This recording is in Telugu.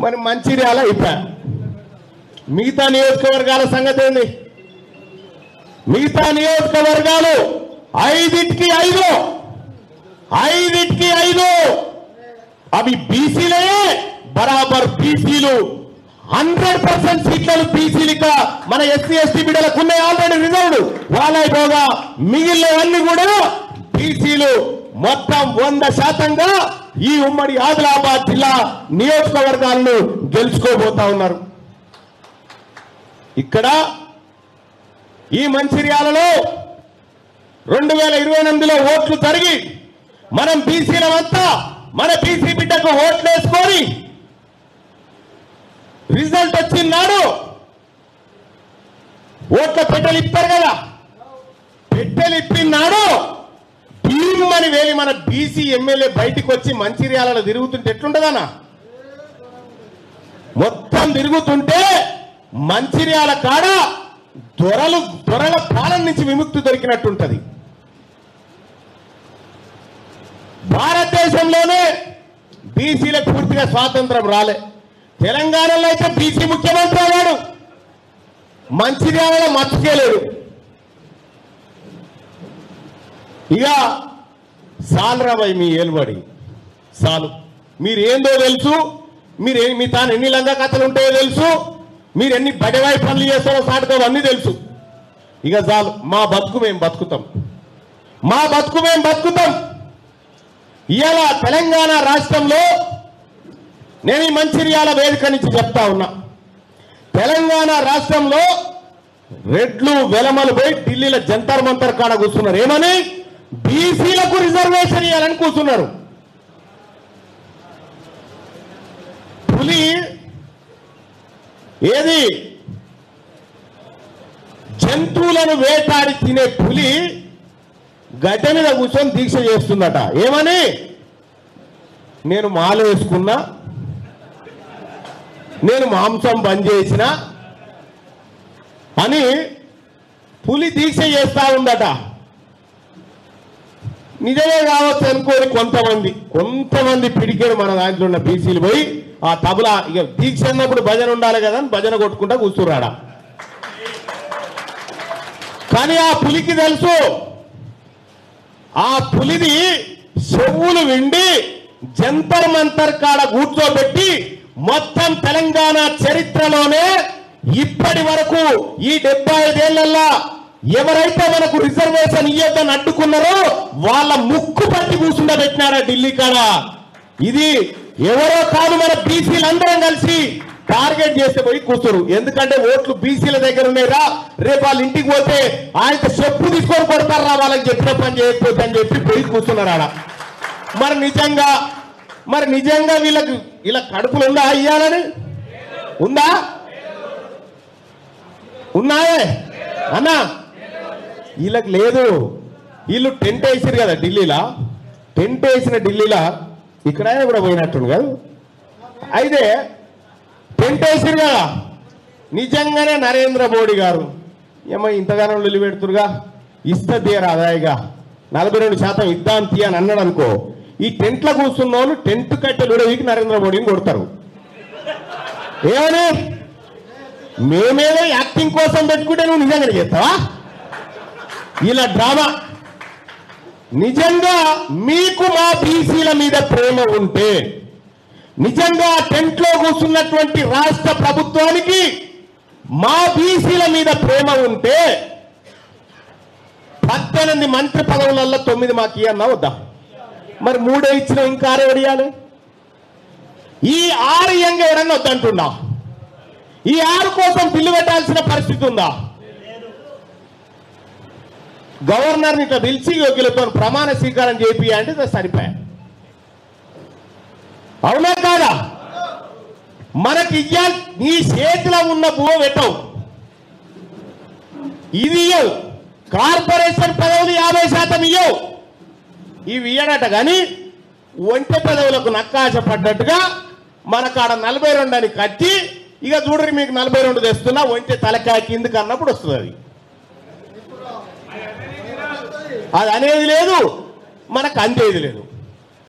మరి మంచిర్యాల అయిపోయా. మిగతా నియోజకవర్గాల సంగతి ఏంది? మిగతా నియోజకవర్గాలు 5కి 5 అవి బీసీలే. బరాబర్ బీసీలు 100% సీట్లను బీసీలుగా మన ఎస్సీ ఎస్టీ బిడ్డలకు ఉన్నాయి. ఆల్రెడీ రిజర్వ్డ్ వాళ్ళైపోగా మిగిలినవన్నీ కూడా బీసీలు మొత్తం 100%గా ఈ ఉమ్మడి ఆదిలాబాద్ జిల్లా నియోజకవర్గాలను గెలుచుకోబోతా ఉన్నారు. ఇక్కడ ఈ మంచిర్యాలలో 2028లో ఓట్లు జరిగి మనం బీసీలమంతా మన బీసీ బిడ్డకు ఓట్లు వేసుకొని రిజల్ట్ వచ్చినాడు ఓట్ల పెట్టెలు ఇస్తారు కదా, పెట్టెలు ఇప్పినాడు భీమని వేలి మన బీసీ ఎమ్మెల్యే బయటికి వచ్చి మంచిర్యాలలో తిరుగుతుంటే ఎట్లుంటదన్నా? మొత్తం తిరుగుతుంటే మంచిర్యాల కాడ దొరల పాలన నుంచి విముక్తి దొరికినట్టుంటది. భారతదేశంలోనే బీసీలకు పూర్తిగా స్వాతంత్రం రాలే. తెలంగాణలో అయితే బీసీ ముఖ్యమంత్రి అయ్యాడు, మంచిర్యాలలో మర్చిపోలేడు. ఇక సాలరాబాయ్ మీ ఏలుబడి చాలు. మీరేందో తెలుసు, మీ తాను ఎన్ని లంగా కథలు ఉంటాయో తెలుసు, మీరు ఎన్ని బడివాయి పనులు చేస్తారో సాటుకో అన్నీ తెలుసు. ఇక చాలు. మా బతుకు మేము బతుకుతాం. ఇవాళ తెలంగాణ రాష్ట్రంలో నేను ఈ మంచిర్యాల వేదిక నుంచి చెప్తా ఉన్నా, తెలంగాణ రాష్ట్రంలో రెడ్లు వెలమలు పోయి ఢిల్లీలో జంతర్ మంతర్ కాడ కూర్చున్నారు. ఏమని? బీసీలకు రిజర్వేషన్ ఇవ్వాలని కూర్చున్నారు. పులి ఏది? జంతువులను వేటాడి తినే పులి గడ్డ మీద కూర్చొని దీక్ష చేస్తుందట. ఏమని? నేను మాల వేసుకున్నా, నేను మాంసం బంద్ చేసిన అని పులి దీక్ష చేస్తా ఉందట. నిజమే కావచ్చు అనుకోని కొంతమంది పిడికేరు మన దాంట్లో ఉన్న బీసీలు పోయి ఆ తబలా ఇక దీక్ష అన్నప్పుడు భజన ఉండాలి కదా అని భజన కొట్టుకుంటా కూర్చున్నాడా. కానీ ఆ పులికి తెలుసు, ఆ పులిది చెవులు విండి జంతర్ మంతర్ కాడ కూర్చోబెట్టి మొత్తం తెలంగాణ చరిత్రలోనే ఇప్పటి వరకు ఈ 75 ఏళ్లలో ఎవరైతే మనకు రిజర్వేషన్ ఇయ్యొద్దని అడ్డుకున్నారో వాళ్ళ ముక్కు పట్టి కూర్చుండబెట్టినారా ఢిల్లీ కాడ. ఇది ఎవరో కాదు, మన బీసీలందరం కలిసి టార్గెట్ చేస్తే పోయి కూర్చోరు. ఎందుకంటే ఓట్లు బీసీల దగ్గర ఉన్నాయిరా, రేపు వాళ్ళ ఇంటికి పోతే ఆయనతో చెప్పు తీసుకొని కొడతారా వాళ్ళకి చెప్పిన పని చేయకపోతే అని చెప్పి పోయి కూర్చున్నారు ఆడ. మరి నిజంగా వీళ్ళ కడుపులు ఉందా అయ్యాలని? ఉన్నాయే అన్నా? వీళ్ళకి లేదు. వీళ్ళు టెంట్ వేసారు కదా ఢిల్లీలో, టెంట్ వేసిన ఢిల్లీలో ఇక్కడ కూడా పోయినట్టు కాదు. అయితే టెంట్ వేసారు కదా, నిజంగానే నరేంద్ర మోడీ గారు ఏమో ఇంతగానో నిలబెడుతురుగా, ఇస్తా తీయరా అదాయిగా 42% ఇద్దాం తీ అని అన్నాడు అనుకో, ఈ టెంట్లో కూర్చున్న వాళ్ళు టెంట్ కట్టెలు ఉడవికి నరేంద్ర మోడీని కొడతారు. ఏమని? మేమేదో యాక్టింగ్ కోసం పెట్టుకుంటే నువ్వు నిజంగా చేస్తావా? ఇలా డ్రామా. నిజంగా మీకు మా బీసీల మీద ప్రేమ ఉంటే, నిజంగా టెంట్లో కూర్చున్నటువంటి రాష్ట్ర ప్రభుత్వానికి మా బీసీల మీద ప్రేమ ఉంటే 18 మంత్రి పదవులలో 9 మాకు ఇయ్యన్నా వద్దా? మరి 3 ఇచ్చిన ఇంకా 6 ఎవరియాలి? ఈ 6 ఇయ్యంగా ఎవరన్నా వద్దంటున్నా? ఈ 6 కోసం బిల్లు పెట్టాల్సిన పరిస్థితి ఉందా? గవర్నర్ని ఇట్లా పిలిచి యోగ్యులతో ప్రమాణ స్వీకారం చేపి అంటే సరిపోయా. అవునా కాదా? మనకి ఇయ్యాలి. నీ చేతిలో ఉన్న భూమి పెట్టవు, ఇది ఇయ్యవు. కార్పొరేషన్ పదవులు 50% ఇయ్యవు, ఇవి ఇయ్యడట. కానీ ఒంటె పదవులకు నక్కాశ పడ్డట్టుగా మన కాడ 42 అని కట్టి, ఇక చూడరు మీకు 42 తెస్తున్నా, ఒంటె తలకాయ కిందకి అన్నప్పుడు వస్తుంది. అది అనేది లేదు, మనకు అందేది లేదు.